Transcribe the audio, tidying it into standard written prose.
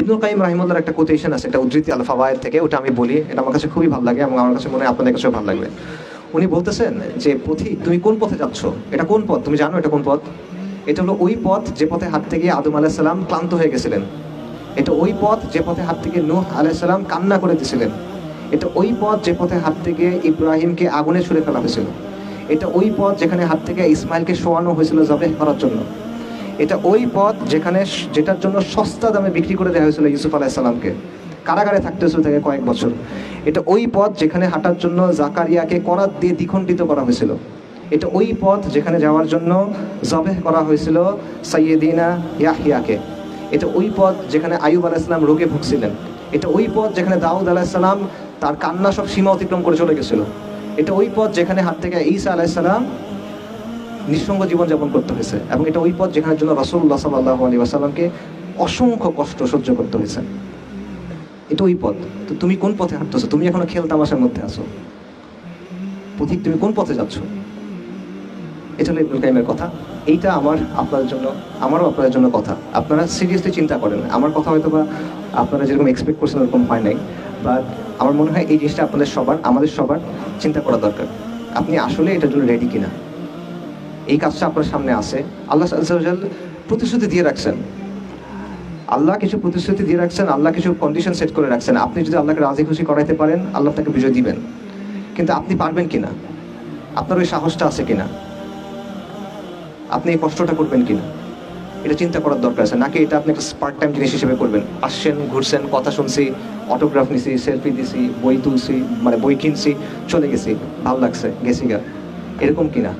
ইবনুল কাইয়িম রাহিমাহুল্লাহর একটা কোটেশন আছে, একটা উদ্ধৃতি আল ফাওয়ায়েদ থেকে, ওটা আমি বলি, এটা আমার কাছে খুবই ভালো লাগে এবং আমার কাছে মনে হয় আপনাদের কাছেও ভালো লাগবে। উনি বলতেছেন যে পথিক তুমি কোন পথে যাচ্ছ, এটা কোন পথ তুমি জানো, এটা কোন পথ? এটা হলো ওই পথ যে পথে হাঁটতে গিয়ে আদম আলাইহিস সালাম ক্লান্ত হয়ে গেছিলেন। এটা ওই পথ যে পথে হাঁটতে গিয়ে নূহ আলাইহিস সালাম কান্না করে দিয়েছিলেন। এটা ওই পথ যে পথে হাঁটতে গিয়ে ইব্রাহিমকে আগুনে ছুঁড়ে ফেলা হয়েছিল। এটা ওই পথ যেখানে হাত থেকে ইসমাইলকে শোয়ানো হয়েছিল জবেহ করার জন্য। এটা ওই পথ যেটার জন্য সস্তা দামে বিক্রি করে দেওয়া হয়েছিল ইউসুফ আলাইহিস সালামকে, কারাগারে থাকতে হয়েছিল থেকে কয়েক বছর। এটা ওই পথ যেখানে হাঁটার জন্য জাকারিয়াকে করাত দিয়ে দ্বিখণ্ডিত করা হয়েছিল। এটা ওই পথ যেখানে যাওয়ার জন্য জবেহ করা হয়েছিল সাইয়্যিদিনা ইয়াহইয়াকে। এটা ওই পথ যেখানে আইয়ুব আলাইহিস সালাম রোগে ভুগছিলেন। এটা ওই পথ যেখানে দাউদ আলাইহিস সালাম তার কান্না সব সীমা অতিক্রম করে চলে গেছিল। এটা ওই পথ যেখানে হাত থেকে ঈসা আলাইহিস সালাম নিঃসঙ্গ জীবনযাপন করতে হয়েছে। এবং এটা ওই পথ যেখানের জন্য রাসূলুল্লাহ সাল্লাল্লাহু আলাইহি ওয়াসাল্লামকে অসংখ্য কষ্ট সহ্য করতে হয়েছে। এটা ওই পথ। তো তুমি কোন পথে হাঁটতেছো? তুমি এখনো খেল তামাশার মধ্যে আছো। পথিক তুমি কোন পথে যাচ্ছ? এটা হলো ইবনুল কাইয়িমের কথা। এইটা আপনাদের জন্য, আমারও আপনাদের জন্য কথা। আপনারা সিরিয়াসলি চিন্তা করেন। আমার কথা হয়তো বা আপনারা যেরকম এক্সপেক্ট করছেন ওরকম হয় নাই, বাট আমার মনে হয় এই জিনিসটা আপনাদের সবার, আমাদের সবার চিন্তা করা দরকার। আপনি আসলে এটার জন্য রেডি কিনা? এই কাজটা আপনার সামনে আছে। আল্লাহ আযজা ওয়া জাল প্রতিশ্রুতি দিয়ে রাখছেন। আল্লাহ কিছু প্রতিশ্রুতি দিয়ে রাখছেন, আল্লাহ কিছু কন্ডিশন সেট করে রাখছেন। আপনি যদি আল্লাহকে রাজি খুশি করাইতে পারেন, আল্লাহ তাকে বিজয় দিবেন। কিন্তু আপনি পারবেন কিনা? আপনার ওই সাহসটা আছে কিনা? আপনি এই কষ্টটা করবেন কিনা? এটা চিন্তা করার দরকার আছে। নাকি এটা আপনি একটা পার্ট টাইম জিনিস হিসেবে করবেন? আসছেন, ঘুরছেন, কথা শুনছি, অটোগ্রাফ নিছি, সেলফি দিছি, বই তুলছি, মানে বই কিনছি, চলে গেছি, ভালো লাগছে, গেছি গা, এরকম কিনা?